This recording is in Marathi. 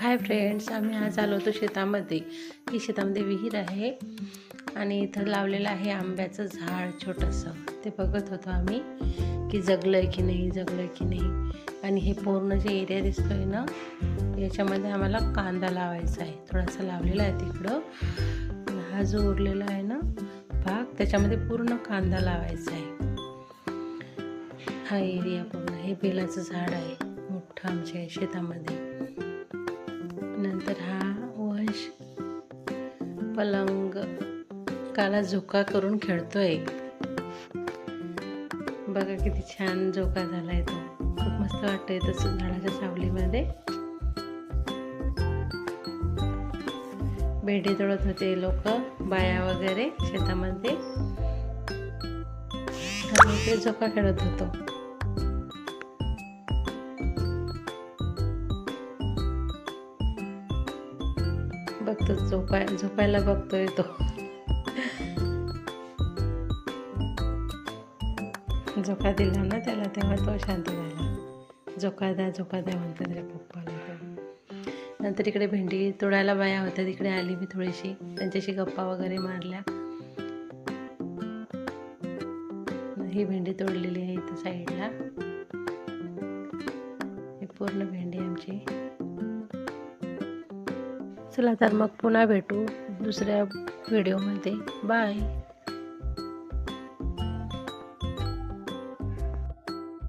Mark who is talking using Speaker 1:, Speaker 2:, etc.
Speaker 1: हाय फ्रेंड्स, आम्ही आज आलो होतो शेतामध्ये. ही शेतामध्ये विहीर आहे आणि इथं लावलेलं आहे आंब्याचं झाड छोटंसं. ते बघत होतो आम्ही की जगलं की नाही, जगलं की नाही. आणि हे पूर्ण जे एरिया दिसतोय ना, याच्यामध्ये आम्हाला कांदा लावायचा आहे. थोडासा लावलेला आहे तिकडं. हा जो उरलेला आहे ना भाग, त्याच्यामध्ये पूर्ण कांदा लावायचा आहे. हा एरिया पूर्ण हे बेलाचं झाड आहे मोठं आमच्या शेतामध्ये. नंतर हा वंश पलंग काला झोका करून खेळतोय. बघा किती छान झोका झालाय तो. खूप मस्त वाटतंय तसं झाडाच्या सावलीमध्ये. भेंडी तोडत होते लोक, बाया वगैरे शेतामध्ये. आम्ही इकडे झोका खेळत होतो. बघतो झोपायला बघतोय तो. झोका दिला ना त्याला, तेव्हा तो शांत झाला. झोका द्या म्हणतो त्याच्या पप्पाला. नंतर इकडे भेंडी तोडायला बाया होत्या, तिकडे आली मी थोडीशी, त्यांच्याशी गप्पा वगैरे मारल्या. ही भेंडी तोडलेली आहे इथं साईडला. ही पूर्ण भेंडी आमची. चला तर मग पुन्हा भेटू दुसऱ्या व्हिडिओमध्ये. बाय.